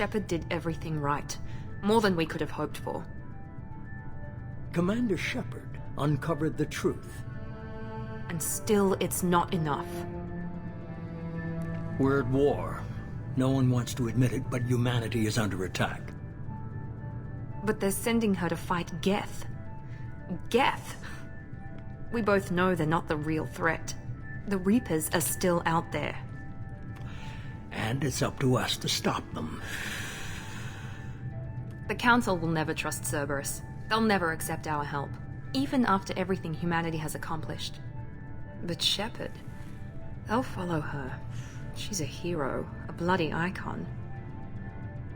Shepard did everything right. More than we could have hoped for. Commander Shepard uncovered the truth. And still, it's not enough. We're at war. No one wants to admit it, but humanity is under attack. But they're sending her to fight Geth. Geth! We both know they're not the real threat. The Reapers are still out there. And it's up to us to stop them. The Council will never trust Cerberus. They'll never accept our help, even after everything humanity has accomplished. But Shepard, they'll follow her. She's a hero, a bloody icon.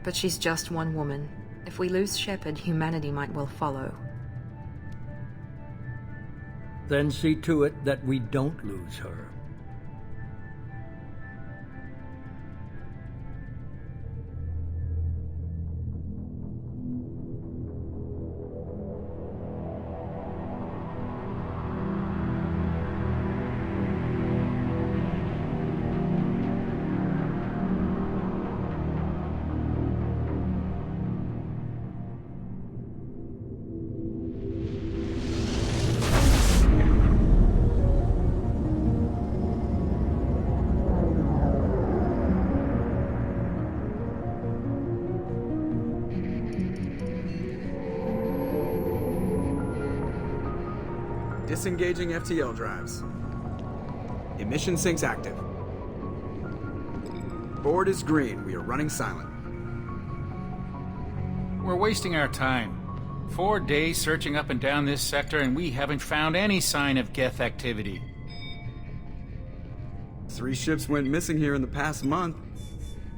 But she's just one woman. If we lose Shepard, humanity might well follow. Then see to it that we don't lose her. Disengaging FTL drives. Emission sinks active. Board is green. We are running silent. We're wasting our time. 4 days searching up and down this sector, and we haven't found any sign of Geth activity. 3 ships went missing here in the past month.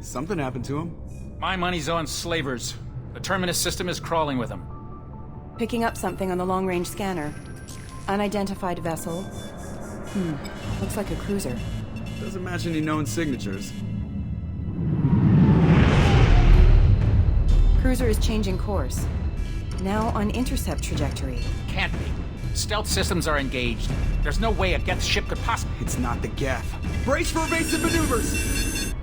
Something happened to them. My money's on slavers. The Terminus system is crawling with them. Picking up something on the long-range scanner. Unidentified vessel. Looks like a cruiser. Doesn't match any known signatures. Cruiser is changing course. Now on intercept trajectory. Can't be. Stealth systems are engaged. There's no way a Geth ship could possibly... It's not the Geth. Brace for evasive maneuvers!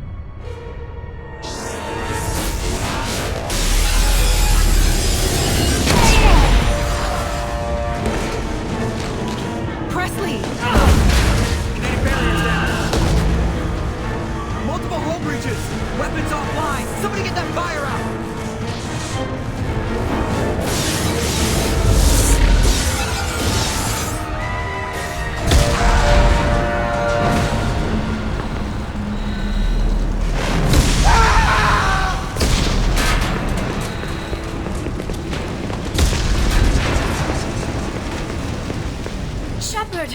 Presley! Kinetic barriers down. Multiple hull breaches. Weapons offline. Somebody get that fire out. Shepard!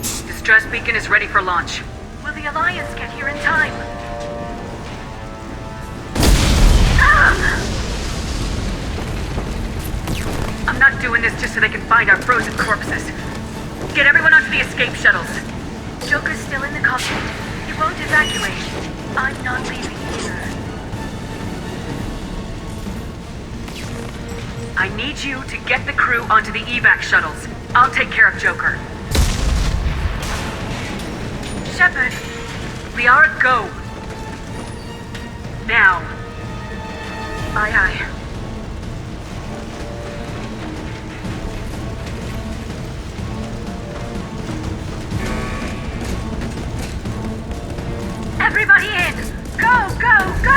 Distress beacon is ready for launch. Will the Alliance get here in time? I'm not doing this just so they can find our frozen corpses. Get everyone onto the escape shuttles. Joker's still in the cockpit. He won't evacuate. I'm not leaving either. I need you to get the crew onto the evac shuttles. I'll take care of Joker. Shepard, we are a go. Now. Aye, aye. Everybody in! Go, go, go!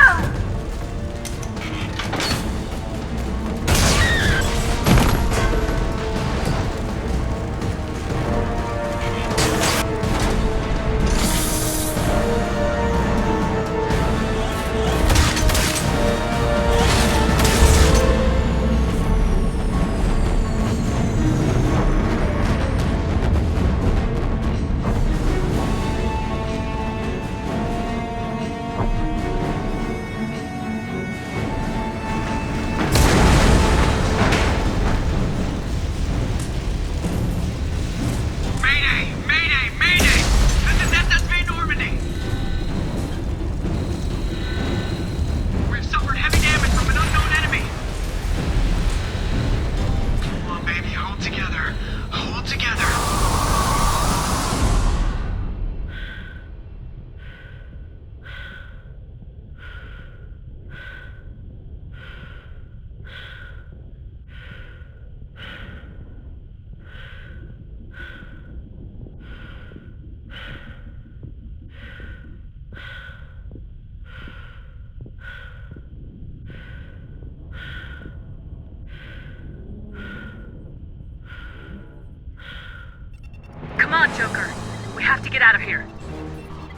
Joker. We have to get out of here.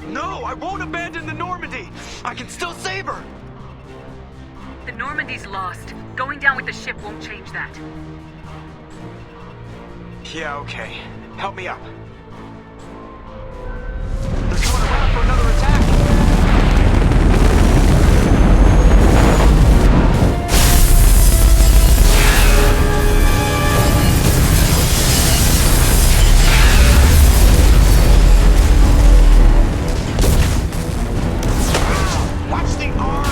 No, I won't abandon the Normandy! I can still save her! The Normandy's lost. Going down with the ship won't change that. Yeah, okay. Help me up. They're coming around for another attack! Watch the arm!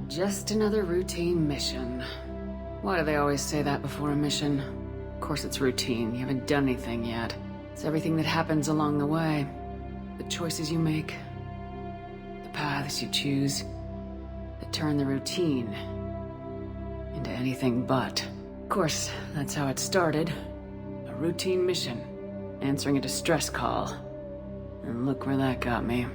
Just another routine mission. Why do they always say that before a mission? Of course it's routine, you haven't done anything yet. It's everything that happens along the way. The choices you make, the paths you choose, that turn the routine into anything but. Of course, that's how it started. A routine mission, answering a distress call. And look where that got me.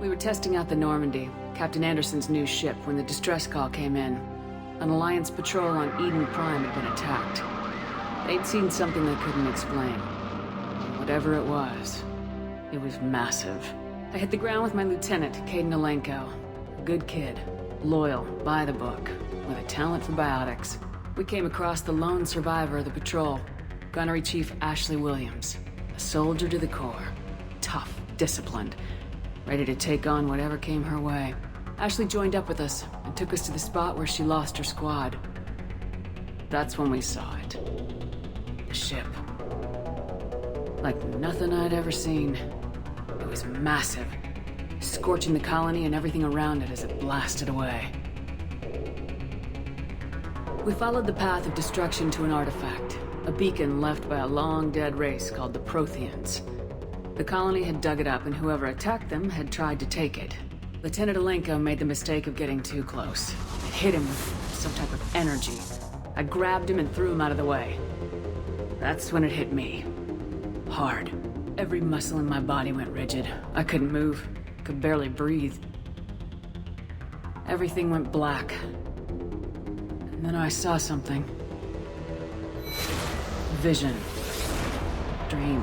We were testing out the Normandy, Captain Anderson's new ship, when the distress call came in. An Alliance patrol on Eden Prime had been attacked. They'd seen something they couldn't explain. Whatever it was massive. I hit the ground with my lieutenant, Caden Alenko. A good kid, loyal, by the book, with a talent for biotics. We came across the lone survivor of the patrol, Gunnery Chief Ashley Williams. A soldier to the core. Tough, disciplined, ready to take on whatever came her way. Ashley joined up with us and took us to the spot where she lost her squad. That's when we saw it. The ship. Like nothing I'd ever seen. It was massive, scorching the colony and everything around it as it blasted away. We followed the path of destruction to an artifact, a beacon left by a long-dead race called the Protheans. The colony had dug it up, and whoever attacked them had tried to take it. Lieutenant Alenko made the mistake of getting too close. It hit him with some type of energy. I grabbed him and threw him out of the way. That's when it hit me. Hard. Every muscle in my body went rigid. I couldn't move. Could barely breathe. Everything went black. And then I saw something. Vision. Dream.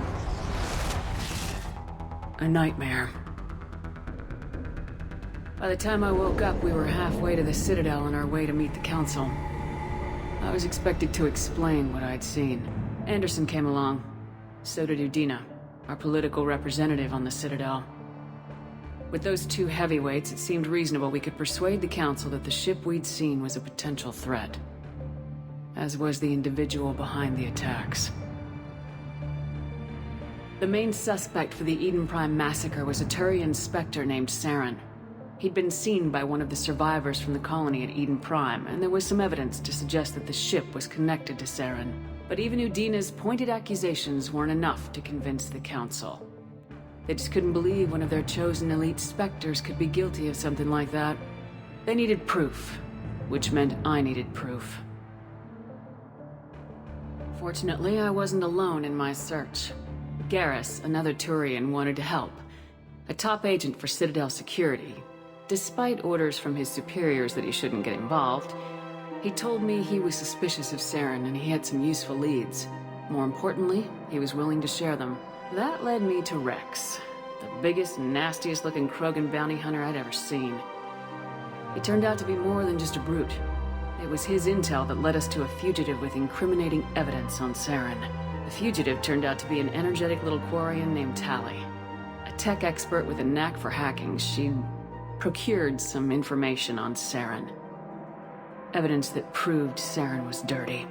A nightmare. By the time I woke up, we were halfway to the Citadel on our way to meet the Council. I was expected to explain what I'd seen. Anderson came along. So did Udina, our political representative on the Citadel. With those two heavyweights, it seemed reasonable we could persuade the Council that the ship we'd seen was a potential threat. As was the individual behind the attacks. The main suspect for the Eden Prime massacre was a Turian Spectre named Saren. He'd been seen by one of the survivors from the colony at Eden Prime, and there was some evidence to suggest that the ship was connected to Saren. But even Udina's pointed accusations weren't enough to convince the Council. They just couldn't believe one of their chosen elite specters could be guilty of something like that. They needed proof, which meant I needed proof. Fortunately, I wasn't alone in my search. Garrus, another Turian, wanted to help. A top agent for Citadel security. Despite orders from his superiors that he shouldn't get involved, he told me he was suspicious of Saren and he had some useful leads. More importantly, he was willing to share them. That led me to Rex, the biggest, nastiest looking Krogan bounty hunter I'd ever seen. He turned out to be more than just a brute. It was his intel that led us to a fugitive with incriminating evidence on Saren. The fugitive turned out to be an energetic little Quarian named Tali. A tech expert with a knack for hacking, she'd procured some information on Saren. Evidence that proved Saren was dirty.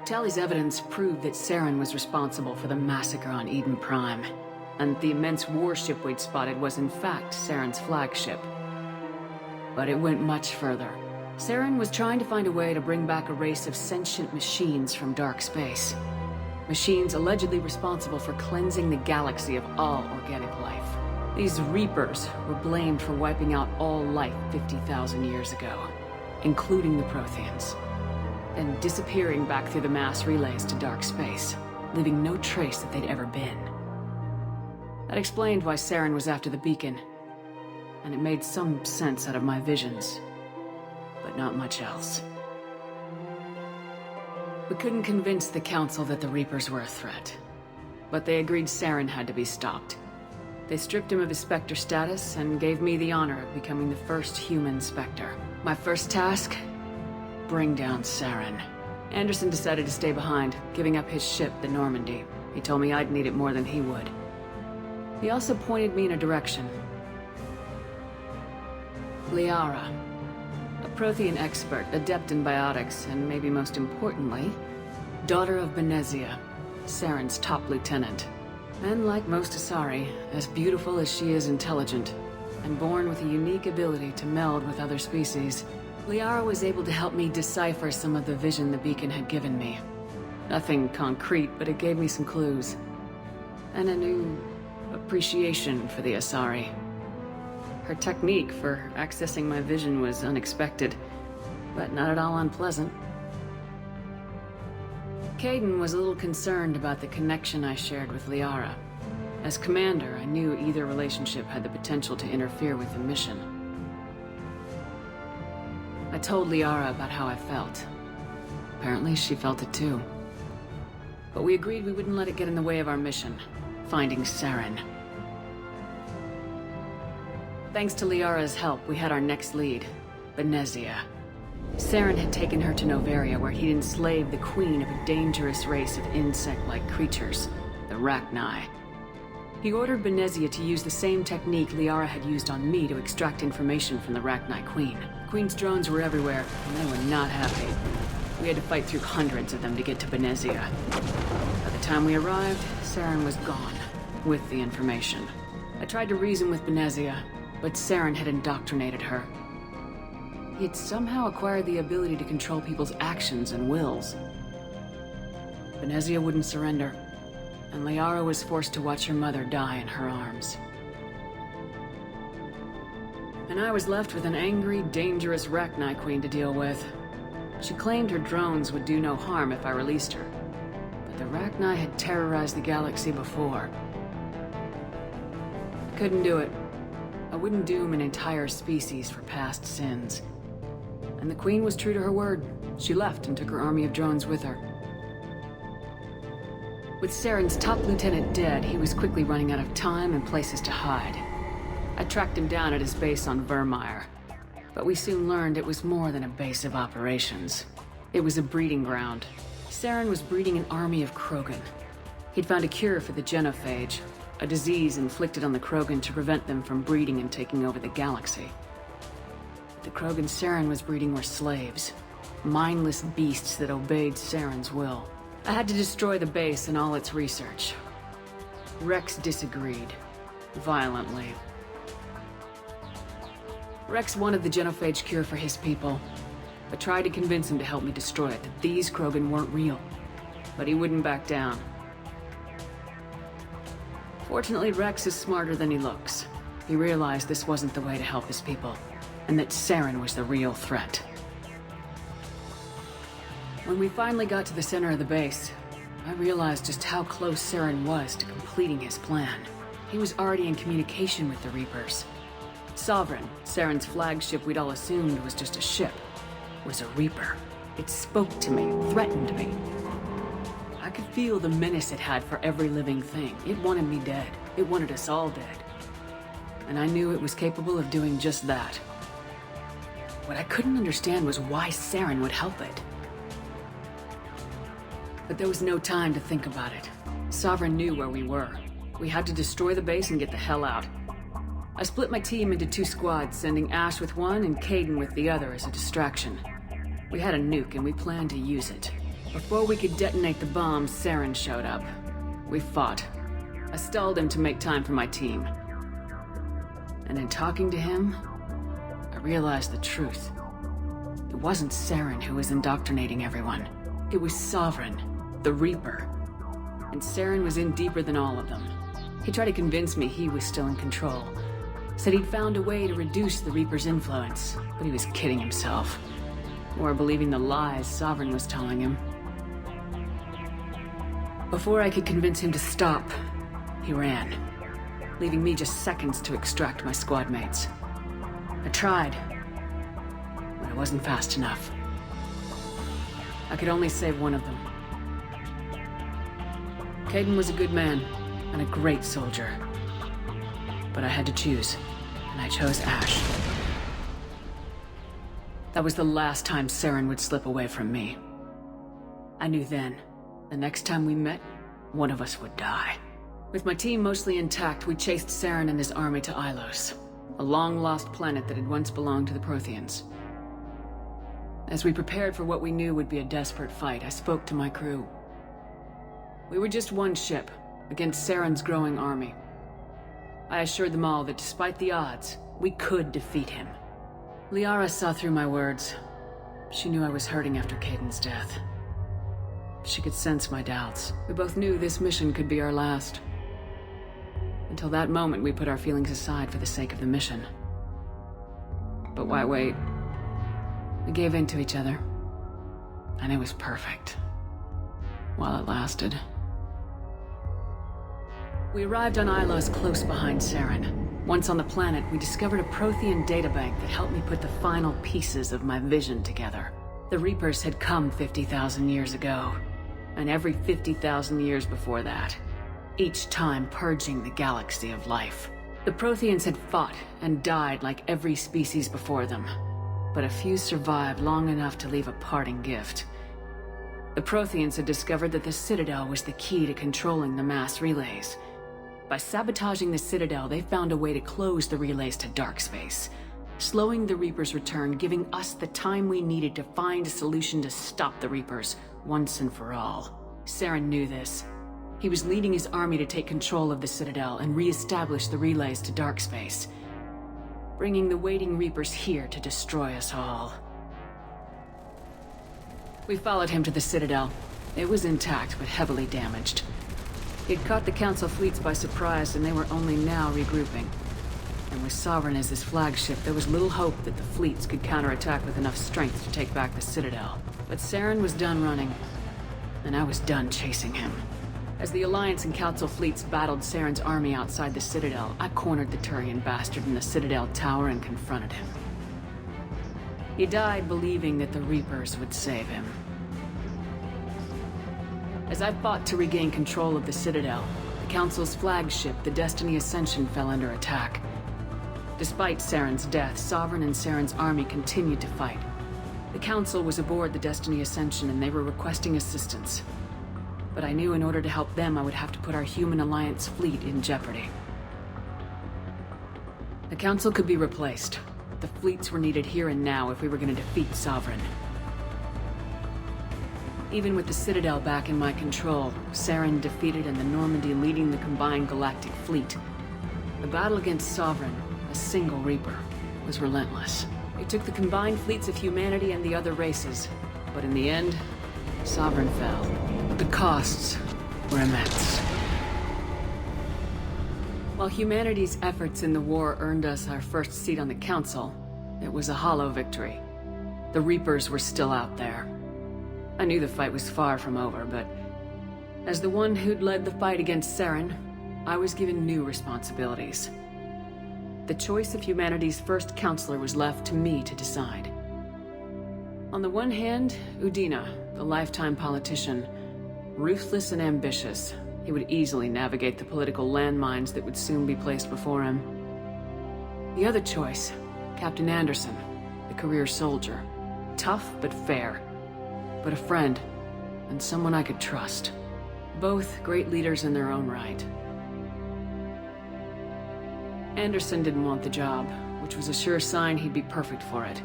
Tali's evidence proved that Saren was responsible for the massacre on Eden Prime, and the immense warship we'd spotted was in fact Saren's flagship. But it went much further. Saren was trying to find a way to bring back a race of sentient machines from dark space. Machines allegedly responsible for cleansing the galaxy of all organic life. These Reapers were blamed for wiping out all life 50,000 years ago, including the Protheans, and disappearing back through the mass relays to dark space, leaving no trace that they'd ever been. That explained why Saren was after the beacon, and it made some sense out of my visions, but not much else. We couldn't convince the Council that the Reapers were a threat, but they agreed Saren had to be stopped. They stripped him of his Spectre status and gave me the honor of becoming the first human Spectre. My first task? Bring down Saren. Anderson decided to stay behind, giving up his ship, the Normandy. He told me I'd need it more than he would. He also pointed me in a direction. Liara. A Prothean expert, adept in biotics, and maybe most importantly, daughter of Benezia, Saren's top lieutenant. And like most Asari, as beautiful as she is intelligent, and born with a unique ability to meld with other species, Liara was able to help me decipher some of the vision the beacon had given me. Nothing concrete, but it gave me some clues. And a new appreciation for the Asari. Her technique for accessing my vision was unexpected, but not at all unpleasant. Caden was a little concerned about the connection I shared with Liara. As commander, I knew either relationship had the potential to interfere with the mission. I told Liara about how I felt. Apparently, she felt it too. But we agreed we wouldn't let it get in the way of our mission, finding Saren. Thanks to Liara's help, we had our next lead, Benezia. Saren had taken her to Noveria, where he'd enslaved the queen of a dangerous race of insect-like creatures, the Rachni. He ordered Benezia to use the same technique Liara had used on me to extract information from the Rachni queen. The queen's drones were everywhere, and they were not happy. We had to fight through hundreds of them to get to Benezia. By the time we arrived, Saren was gone, with the information. I tried to reason with Benezia, but Saren had indoctrinated her. He had somehow acquired the ability to control people's actions and wills. Benezia wouldn't surrender, and Liara was forced to watch her mother die in her arms. And I was left with an angry, dangerous Rachni queen to deal with. She claimed her drones would do no harm if I released her, but the Rachni had terrorized the galaxy before. I couldn't do it. I wouldn't doom an entire species for past sins. And the Queen was true to her word. She left and took her army of drones with her. With Saren's top lieutenant dead, he was quickly running out of time and places to hide. I tracked him down at his base on Vermeer, but we soon learned it was more than a base of operations. It was a breeding ground. Saren was breeding an army of Krogan. He'd found a cure for the genophage, a disease inflicted on the Krogan to prevent them from breeding and taking over the galaxy. The Krogan Saren was breeding were slaves, mindless beasts that obeyed Saren's will. I had to destroy the base and all its research. Rex disagreed, violently. Rex wanted the genophage cure for his people. I tried to convince him to help me destroy it, that these Krogan weren't real, but he wouldn't back down. Fortunately, Rex is smarter than he looks. He realized this wasn't the way to help his people, and that Saren was the real threat. When we finally got to the center of the base, I realized just how close Saren was to completing his plan. He was already in communication with the Reapers. Sovereign, Saren's flagship we'd all assumed was just a ship, was a Reaper. It spoke to me, threatened me. I could feel the menace it had for every living thing. It wanted me dead. It wanted us all dead. And I knew it was capable of doing just that. What I couldn't understand was why Saren would help it. But there was no time to think about it. Sovereign knew where we were. We had to destroy the base and get the hell out. I split my team into 2 squads, sending Ash with one and Caden with the other as a distraction. We had a nuke and we planned to use it. Before we could detonate the bomb, Saren showed up. We fought. I stalled him to make time for my team. And in talking to him, I realized the truth. It wasn't Saren who was indoctrinating everyone. It was Sovereign, the Reaper. And Saren was in deeper than all of them. He tried to convince me he was still in control. Said he'd found a way to reduce the Reaper's influence, but he was kidding himself. Or believing the lies Sovereign was telling him. Before I could convince him to stop, he ran, leaving me just seconds to extract my squad mates. I tried, but I wasn't fast enough. I could only save one of them. Caden was a good man and a great soldier. But I had to choose, and I chose Ash. That was the last time Saren would slip away from me. I knew then, the next time we met, one of us would die. With my team mostly intact, we chased Saren and his army to Ilos, a long-lost planet that had once belonged to the Protheans. As we prepared for what we knew would be a desperate fight, I spoke to my crew. We were just one ship, against Saren's growing army. I assured them all that despite the odds, we could defeat him. Liara saw through my words. She knew I was hurting after Caden's death. She could sense my doubts. We both knew this mission could be our last. Until that moment, we put our feelings aside for the sake of the mission. But why wait? We gave in to each other. And it was perfect. While it lasted. We arrived on Ilos close behind Saren. Once on the planet, we discovered a Prothean databank that helped me put the final pieces of my vision together. The Reapers had come 50,000 years ago, and every 50,000 years before that, each time purging the galaxy of life. The Protheans had fought and died like every species before them, but a few survived long enough to leave a parting gift. The Protheans had discovered that the Citadel was the key to controlling the mass relays. By sabotaging the Citadel, they found a way to close the relays to dark space, slowing the Reapers' return, giving us the time we needed to find a solution to stop the Reapers once and for all. Saren knew this. He was leading his army to take control of the Citadel and re-establish the relays to dark space, bringing the waiting Reapers here to destroy us all. We followed him to the Citadel. It was intact, but heavily damaged. He'd caught the Council fleets by surprise, and they were only now regrouping. And with Sovereign as his flagship, there was little hope that the fleets could counterattack with enough strength to take back the Citadel. But Saren was done running, and I was done chasing him. As the Alliance and Council fleets battled Saren's army outside the Citadel, I cornered the Turian bastard in the Citadel tower and confronted him. He died believing that the Reapers would save him. As I fought to regain control of the Citadel, the Council's flagship, the Destiny Ascension, fell under attack. Despite Saren's death, Sovereign and Saren's army continued to fight. The Council was aboard the Destiny Ascension and they were requesting assistance. But I knew in order to help them, I would have to put our human Alliance fleet in jeopardy. The Council could be replaced. The fleets were needed here and now if we were going to defeat Sovereign. Even with the Citadel back in my control, Saren defeated and the Normandy leading the combined galactic fleet. The battle against Sovereign, a single Reaper, was relentless. It took the combined fleets of humanity and the other races, but in the end, Sovereign fell. The costs were immense. While humanity's efforts in the war earned us our first seat on the Council, it was a hollow victory. The Reapers were still out there. I knew the fight was far from over, but as the one who'd led the fight against Saren, I was given new responsibilities. The choice of humanity's first counselor was left to me to decide. On the one hand, Udina, the lifetime politician, ruthless and ambitious. He would easily navigate the political landmines that would soon be placed before him. The other choice, Captain Anderson, the career soldier. Tough but fair. But a friend, and someone I could trust. Both great leaders in their own right. Anderson didn't want the job, which was a sure sign he'd be perfect for it.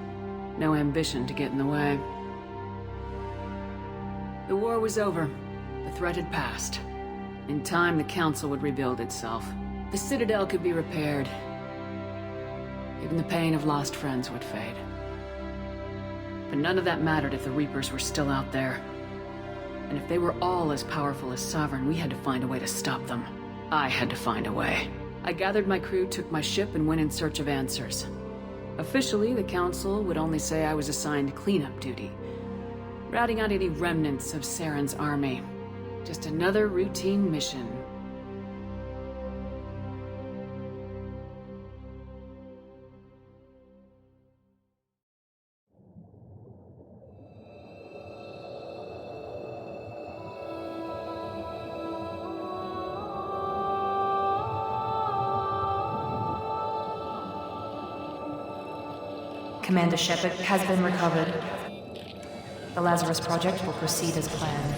No ambition to get in the way. The war was over. The threat had passed. In time, the Council would rebuild itself. The Citadel could be repaired. Even the pain of lost friends would fade. But none of that mattered if the Reapers were still out there. And if they were all as powerful as Sovereign, we had to find a way to stop them. I had to find a way. I gathered my crew, took my ship, and went in search of answers. Officially, the Council would only say I was assigned cleanup duty, routing out any remnants of Saren's army. Just another routine mission. Commander Shepard has been recovered. The Lazarus Project will proceed as planned.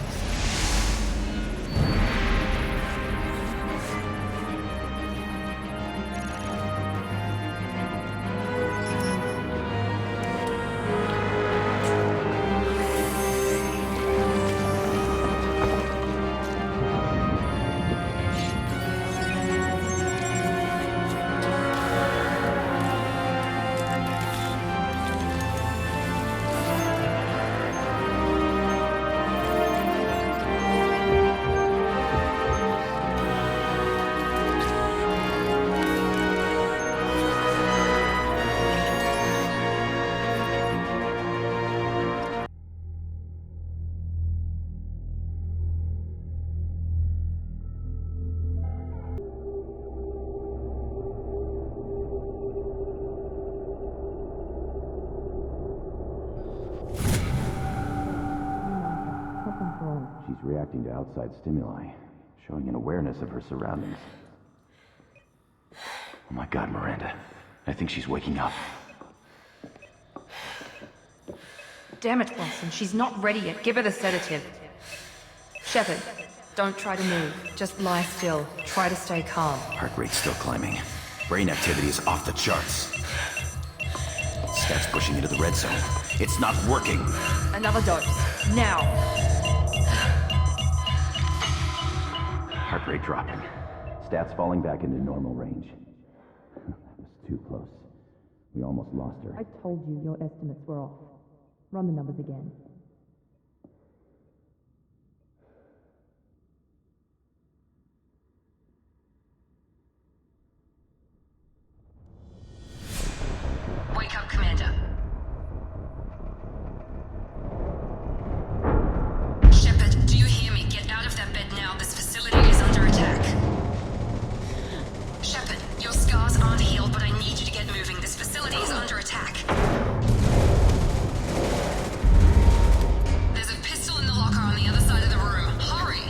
She's reacting to outside stimuli, showing an awareness of her surroundings. Oh my God, Miranda. I think she's waking up. Damn it, Watson, she's not ready yet. Give her the sedative. Shepard, don't try to move. Just lie still. Try to stay calm. Heart rate's still climbing. Brain activity is off the charts. Stats pushing into the red zone. It's not working. Another dose. Now. Heart rate dropping. Stats falling back into normal range. That was too close. We almost lost her. I told you your estimates were off. Run the numbers again. Wake up, Commander. Shepard, do you hear me? Get out of that bed now. This facility is under attack. Shepard, your scars aren't healed, but I need you to get moving. This facility is under attack. There's a pistol in the locker on the other side of the room. Hurry!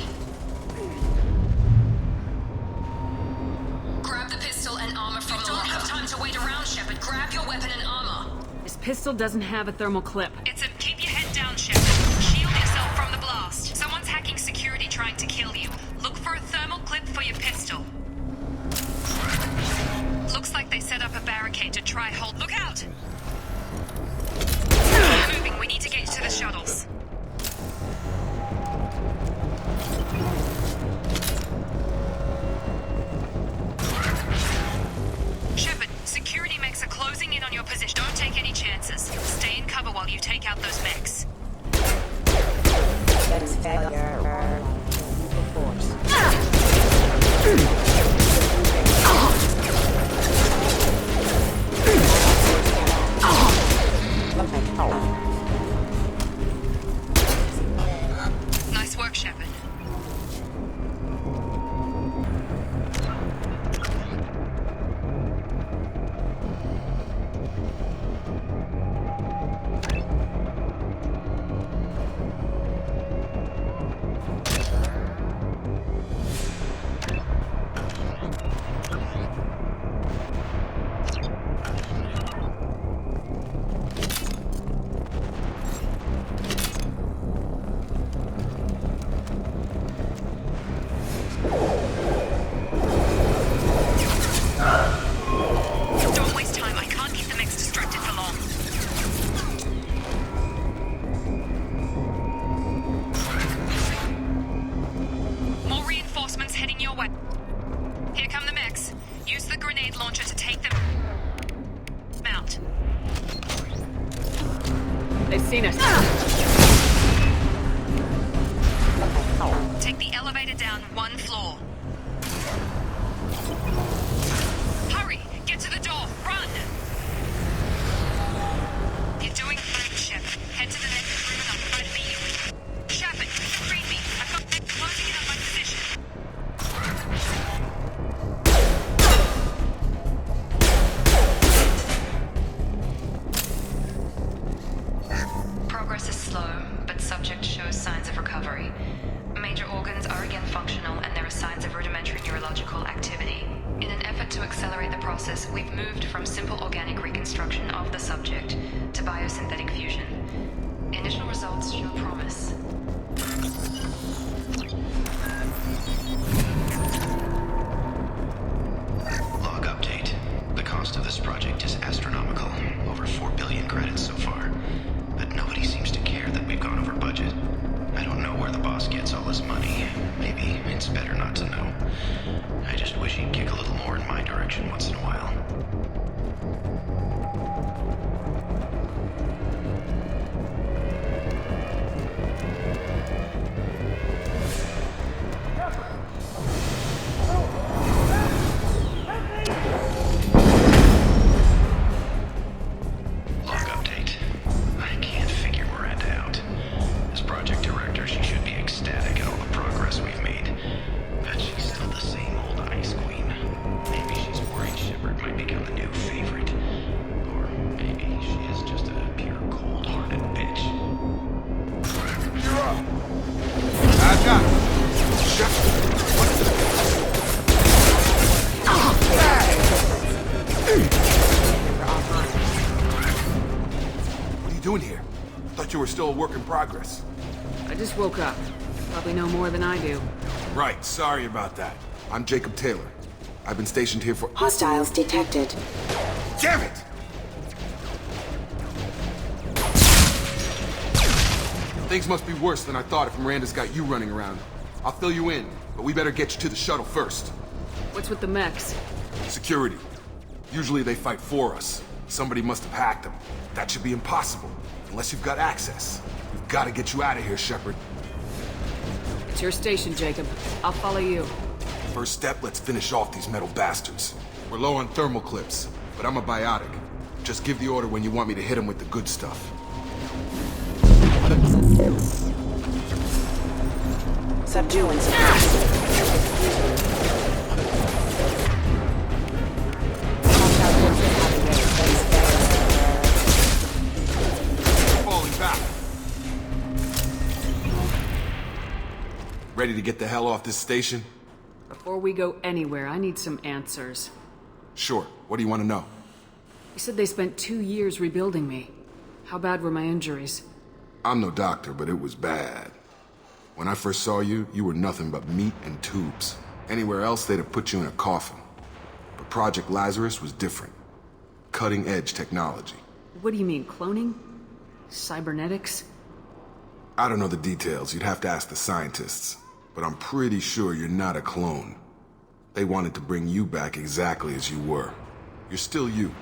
Grab the pistol and armor from the locker. You don't have time to wait around, Shepard. Grab your weapon and armor. This pistol doesn't have a thermal clip. Keep your head down, Shepard. Shield yourself from the blast. Someone's hacking security trying to kill you. Look for a thermal clip for your pistol. Looks like they set up a barricade to try hold. Look out! Keep moving. We need to get to the shuttles. Shepard, security mechs are closing in on your position. Don't take any chances. Stay in cover while you take out way. Here come the mechs. Use the grenade launcher to take them out. They've seen us. Take the elevator down 1 floor. Hurry! Get to the door! Run! You're doing great, Shep. Head to the next room and I'll try to meet you. Shepard, read me. I've got them closing in on my position. Progress is slow, but subject shows signs of recovery. Major organs are again functional and there are signs of rudimentary neurological activity. In an effort to accelerate the process, we've moved from simple organic reconstruction of the subject to biosynthetic fusion. Initial results show promise. Log update. The cost of this project is astronomical. Over 4 billion credits so far. But nobody seems to care that we've gone over budget. I don't know where the boss gets all his money. Maybe it's better not to know. I just wish he'd kick a little more in my direction once in a while. Log update. I can't figure Miranda out. As project director, she should be ecstatic at all the progress we've made. But she's still the same old ice queen. Maybe she's worried Shepard might become the new favorite. Or maybe she is just a pure cold-hearted bitch. You're up! Back up! Shepard! What are you doing here? Thought you were still a work in progress. I just woke up. Probably know more than I do. Right, sorry about that. I'm Jacob Taylor. I've been stationed here for— Hostiles detected. Damn it! Things must be worse than I thought if Miranda's got you running around. I'll fill you in, but we better get you to the shuttle first. What's with the mechs? Security. Usually they fight for us. Somebody must have hacked them. That should be impossible, unless you've got access. We've got to get you out of here, Shepard. It's your station, Jacob. I'll follow you. First step, let's finish off these metal bastards. We're low on thermal clips, but I'm a biotic. Just give the order when you want me to hit them with the good stuff. Subdue and suppress. Falling back. Ready to get the hell off this station? Before we go anywhere, I need some answers. Sure. What do you want to know? You said they spent 2 years rebuilding me. How bad were my injuries? I'm no doctor, but it was bad. When I first saw you, you were nothing but meat and tubes. Anywhere else, they'd have put you in a coffin. But Project Lazarus was different. Cutting-edge technology. What do you mean, cloning? Cybernetics? I don't know the details. You'd have to ask the scientists. But I'm pretty sure you're not a clone. They wanted to bring you back exactly as you were. You're still you.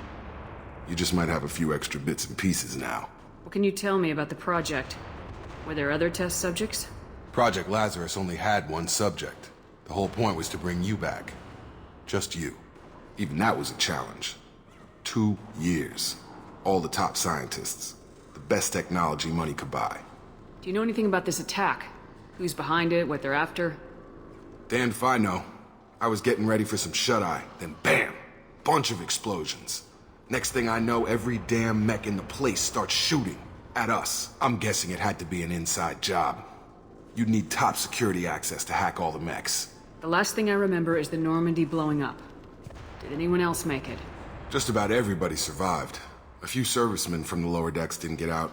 You just might have a few extra bits and pieces now. What can you tell me about the project? Were there other test subjects? Project Lazarus only had one subject. The whole point was to bring you back. Just you. Even that was a challenge. 2 years. All the top scientists. The best technology money could buy. Do you know anything about this attack? Who's behind it, what they're after? Damned if I know. I was getting ready for some shut-eye, then bam! Bunch of explosions. Next thing I know, every damn mech in the place starts shooting. At us. I'm guessing it had to be an inside job. You'd need top security access to hack all the mechs. The last thing I remember is the Normandy blowing up. Did anyone else make it? Just about everybody survived. A few servicemen from the lower decks didn't get out.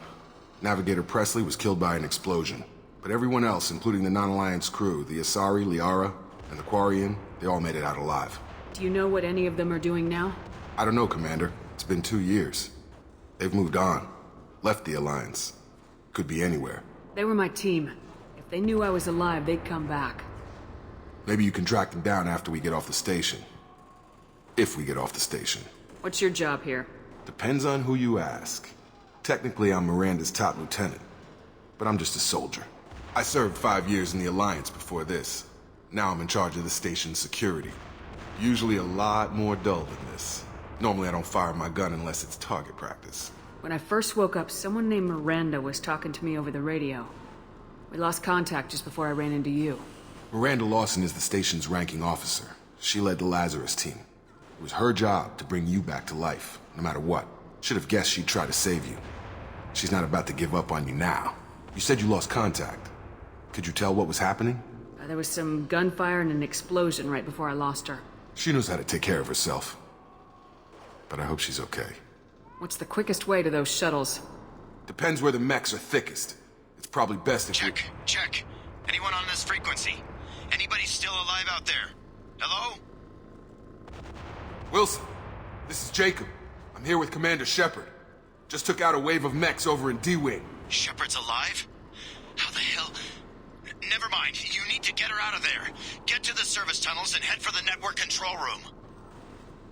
Navigator Presley was killed by an explosion. But everyone else, including the non-Alliance crew, the Asari, Liara, and the Quarian, they all made it out alive. Do you know what any of them are doing now? I don't know, Commander. It's been 2 years. They've moved on. Left the Alliance. Could be anywhere. They were my team. If they knew I was alive, they'd come back. Maybe you can track them down after we get off the station. If we get off the station. What's your job here? Depends on who you ask. Technically, I'm Miranda's top lieutenant, but I'm just a soldier. I served 5 years in the Alliance before this. Now I'm in charge of the station's security. Usually a lot more dull than this. Normally I don't fire my gun unless it's target practice. When I first woke up, someone named Miranda was talking to me over the radio. We lost contact just before I ran into you. Miranda Lawson is the station's ranking officer. She led the Lazarus team. It was her job to bring you back to life, no matter what. Should have guessed she'd try to save you. She's not about to give up on you now. You said you lost contact. Could you tell what was happening? There was some gunfire and an explosion right before I lost her. She knows how to take care of herself. But I hope she's okay. What's the quickest way to those shuttles? Depends where the mechs are thickest. It's probably best if Check. Anyone on this frequency? Anybody still alive out there? Hello? Wilson, this is Jacob. I'm here with Commander Shepard. Just took out a wave of mechs over in D-Wing. Shepard's alive? How the hell? Never mind. You need to get her out of there. Get to the service tunnels and head for the network control room.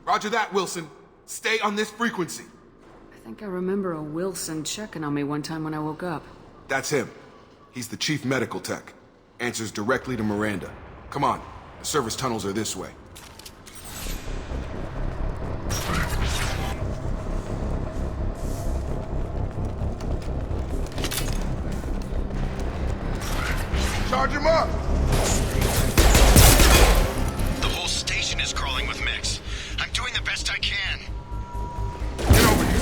Roger that, Wilson. Stay on this frequency. I think I remember a Wilson checking on me one time when I woke up. That's him. He's the chief medical tech. Answers directly to Miranda. Come on. The service tunnels are this way. Charge him up! The whole station is crawling with mechs. I'm doing the best I can. Get over here!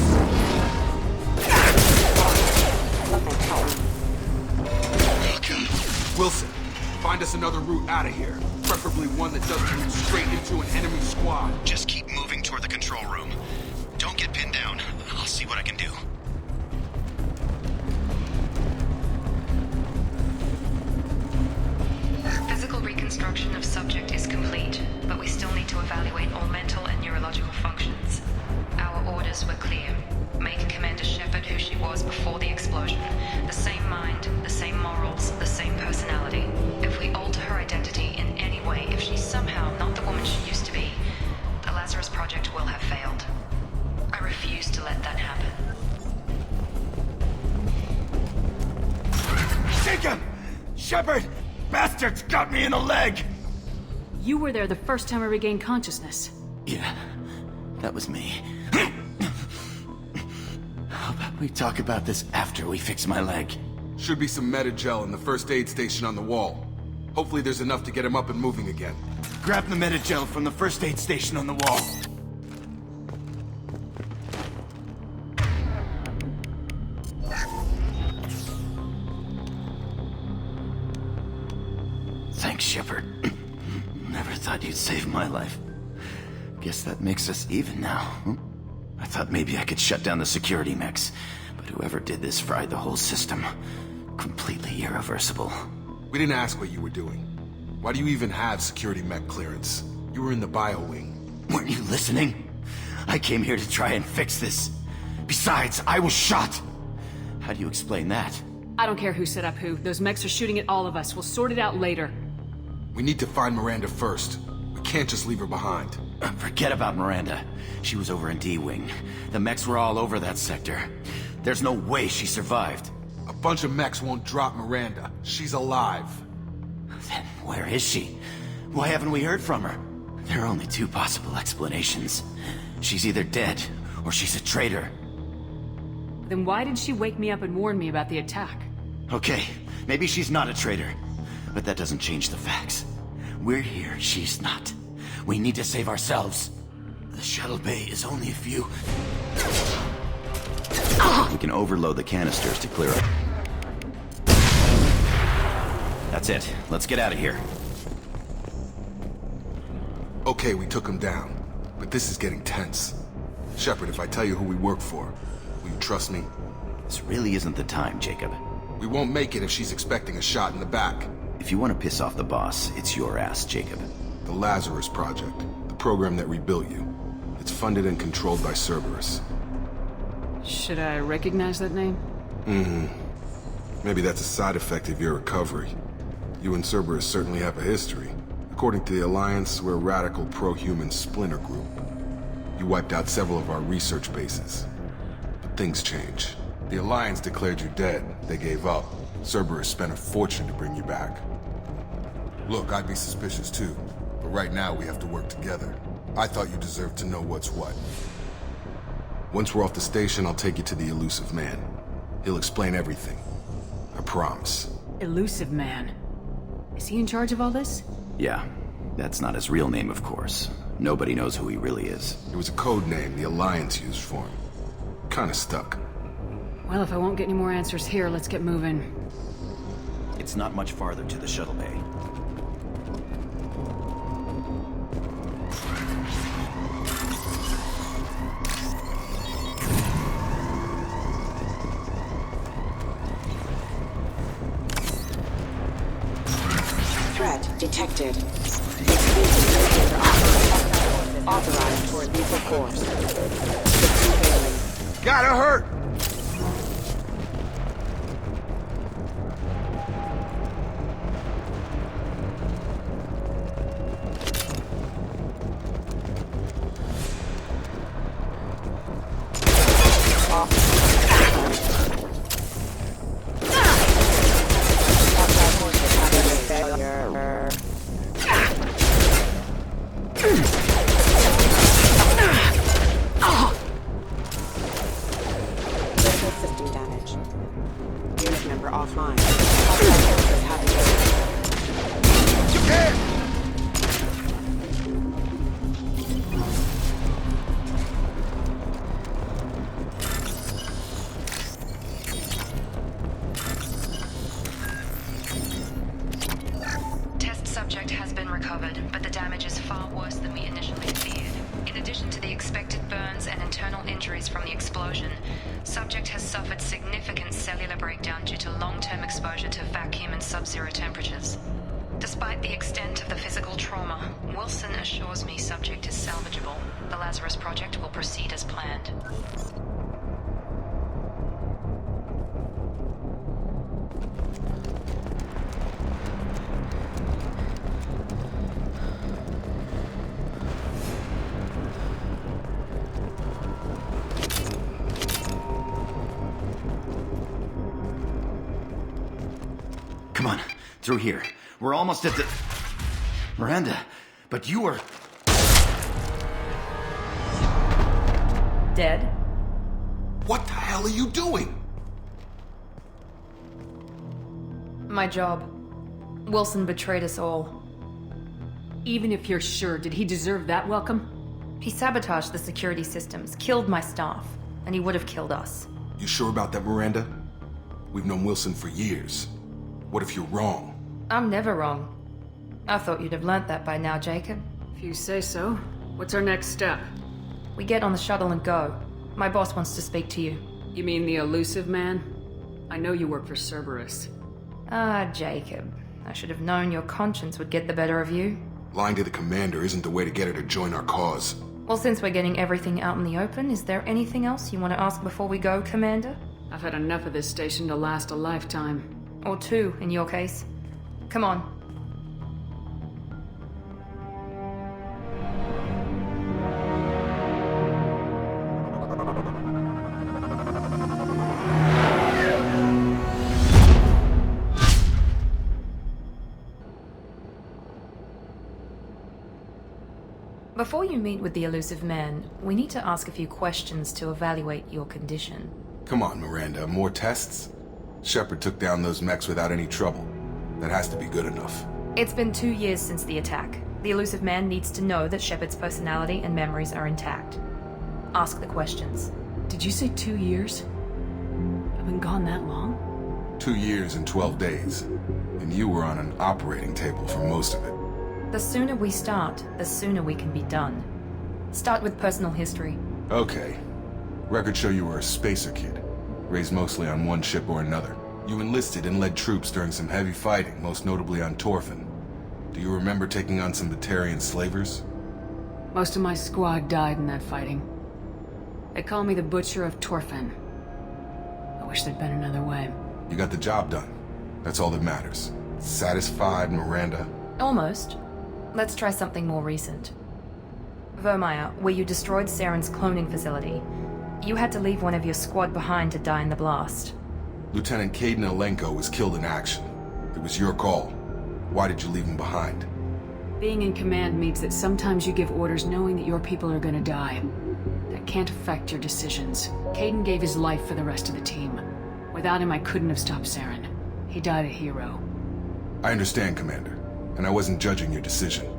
Okay. Wilson, find us another route out of here. Preferably one that doesn't lead straight into an enemy squad. Just keep moving toward the control room. Don't get pinned down. I'll see what I can do. Physical reconstruction of subject is complete, but we still need to evaluate all mental and neurological functions. Our orders were clear. Make Commander Shepard who she was before the explosion. The same mind, the same morals, the same personality. If we alter her identity in any way, if she's somehow not the woman she used to be, the Lazarus Project will have failed. I refuse to let that happen. Jacob! Shepard! Bastards got me in the leg! You were there the first time I regained consciousness. Yeah, that was me. How about we talk about this after we fix my leg? Should be some Metagel in the first aid station on the wall. Hopefully there's enough to get him up and moving again. Grab the Metagel from the first aid station on the wall. Thanks, Shepard. Never thought you'd save my life. Guess that makes us even now. I thought maybe I could shut down the security mechs, but whoever did this fried the whole system. Completely irreversible. We didn't ask what you were doing. Why do you even have security mech clearance? You were in the bio wing. Weren't you listening? I came here to try and fix this. Besides, I was shot. How do you explain that? I don't care who set up who. Those mechs are shooting at all of us. We'll sort it out later. We need to find Miranda first. We can't just leave her behind. Forget about Miranda. She was over in D-Wing. The mechs were all over that sector. There's no way she survived. A bunch of mechs won't drop Miranda. She's alive. Then where is she? Why haven't we heard from her? There are only two possible explanations. She's either dead, or she's a traitor. Then why did she wake me up and warn me about the attack? Okay, maybe she's not a traitor. But that doesn't change the facts. We're here, she's not. We need to save ourselves. The shuttle bay is only a few... We can overload the canisters to clear it. That's it. Let's get out of here. Okay, we took him down. But this is getting tense. Shepard, if I tell you who we work for, will you trust me? This really isn't the time, Jacob. We won't make it if she's expecting a shot in the back. If you want to piss off the boss, it's your ass, Jacob. The Lazarus Project. The program that rebuilt you. It's funded and controlled by Cerberus. Should I recognize that name? Maybe that's a side effect of your recovery. You and Cerberus certainly have a history. According to the Alliance, we're a radical pro-human splinter group. You wiped out several of our research bases. But things change. The Alliance declared you dead. They gave up. Cerberus spent a fortune to bring you back. Look, I'd be suspicious too. But right now we have to work together. I thought you deserved to know what's what. Once we're off the station, I'll take you to the elusive man. He'll explain everything. I promise. Elusive man. Is he in charge of all this? Yeah. That's not his real name, of course. Nobody knows who he really is. It was a code name the Alliance used for him. Kinda stuck. Well, if I won't get any more answers here, let's get moving. It's not much farther to the shuttle bay. Threat detected. Authorized for lethal force. Gotta hurt! Come on, through here. We're almost at the... Miranda, but you are... Dead? What the hell are you doing? My job. Wilson betrayed us all. Even if you're sure, did he deserve that welcome? He sabotaged the security systems, killed my staff, and he would have killed us. You sure about that, Miranda? We've known Wilson for years. What if you're wrong? I'm never wrong. I thought you'd have learnt that by now, Jacob. If you say so. What's our next step? We get on the shuttle and go. My boss wants to speak to you. You mean the elusive man? I know you work for Cerberus. Ah, Jacob. I should have known your conscience would get the better of you. Lying to the commander isn't the way to get her to join our cause. Well, since we're getting everything out in the open, is there anything else you want to ask before we go, Commander? I've had enough of this station to last a lifetime. Or two, in your case. Come on. Before you meet with the elusive man, we need to ask a few questions to evaluate your condition. Come on, Miranda. More tests? Shepard took down those mechs without any trouble. That has to be good enough. It's been 2 years since the attack. The elusive man needs to know that Shepard's personality and memories are intact. Ask the questions. Did you say 2 years? I've been gone that long? 2 years and 12 days. And you were on an operating table for most of it. The sooner we start, the sooner we can be done. Start with personal history. Okay. Records show you were a spacer kid. Raised mostly on one ship or another. You enlisted and led troops during some heavy fighting, most notably on Torfin. Do you remember taking on some Batarian slavers? Most of my squad died in that fighting. They call me the Butcher of Torfin. I wish there'd been another way. You got the job done. That's all that matters. Satisfied, Miranda? Almost. Let's try something more recent. Vermeer, where you destroyed Saren's cloning facility, you had to leave one of your squad behind to die in the blast. Lieutenant Caden Alenko was killed in action. It was your call. Why did you leave him behind? Being in command means that sometimes you give orders knowing that your people are gonna die. That can't affect your decisions. Caden gave his life for the rest of the team. Without him, I couldn't have stopped Saren. He died a hero. I understand, Commander, and I wasn't judging your decision.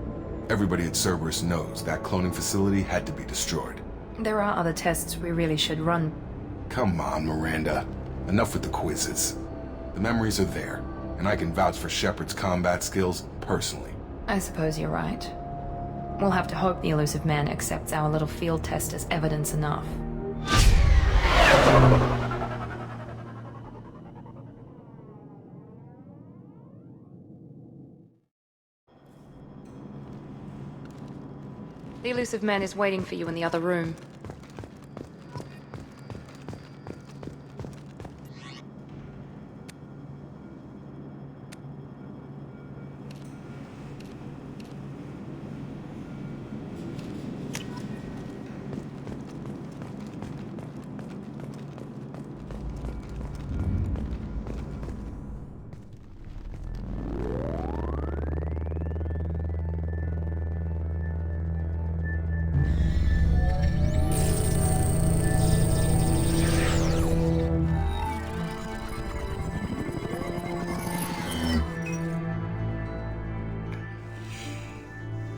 Everybody at Cerberus knows that cloning facility had to be destroyed. There are other tests we really should run. Come on, Miranda. Enough with the quizzes. The memories are there, and I can vouch for Shepard's combat skills personally. I suppose you're right. We'll have to hope the elusive man accepts our little field test as evidence enough. The elusive man is waiting for you in the other room.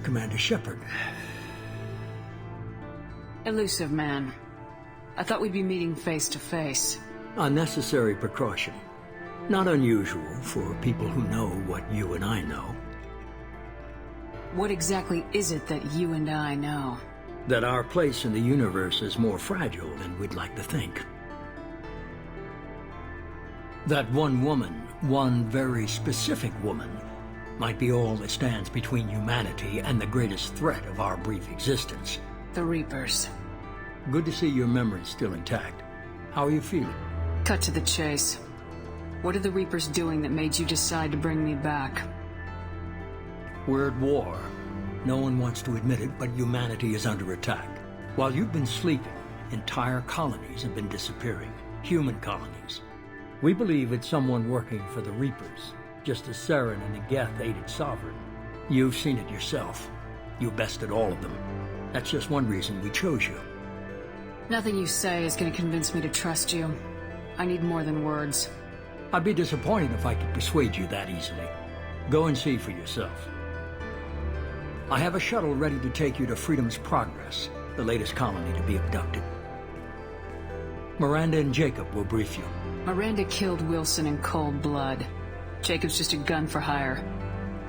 Commander Shepard. Elusive man. I thought we'd be meeting face to face. Unnecessary precaution. Not unusual for people who know what you and I know. What exactly is it that you and I know? That our place in the universe is more fragile than we'd like to think. That one woman, one very specific woman, might be all that stands between humanity and the greatest threat of our brief existence. The Reapers. Good to see your memory's still intact. How are you feeling? Cut to the chase. What are the Reapers doing that made you decide to bring me back? We're at war. No one wants to admit it, but humanity is under attack. While you've been sleeping, entire colonies have been disappearing. Human colonies. We believe it's someone working for the Reapers, just as Saren and the Geth aided Sovereign. You've seen it yourself. You bested all of them. That's just one reason we chose you. Nothing you say is going to convince me to trust you. I need more than words. I'd be disappointed if I could persuade you that easily. Go and see for yourself. I have a shuttle ready to take you to Freedom's Progress, the latest colony to be abducted. Miranda and Jacob will brief you. Miranda killed Wilson in cold blood. Jacob's just a gun for hire.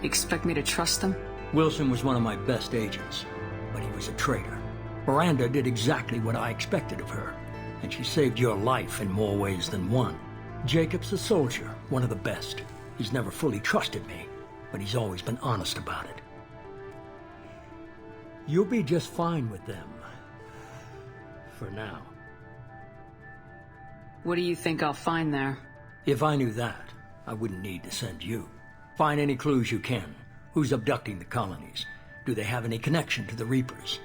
You expect me to trust them? Wilson was one of my best agents, but he was a traitor. Miranda did exactly what I expected of her, and she saved your life in more ways than one. Jacob's a soldier, one of the best. He's never fully trusted me, but he's always been honest about it. You'll be just fine with them. For now. What do you think I'll find there? If I knew that, I wouldn't need to send you. Find any clues you can. Who's abducting the colonies? Do they have any connection to the Reapers?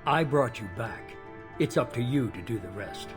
I brought you back. It's up to you to do the rest.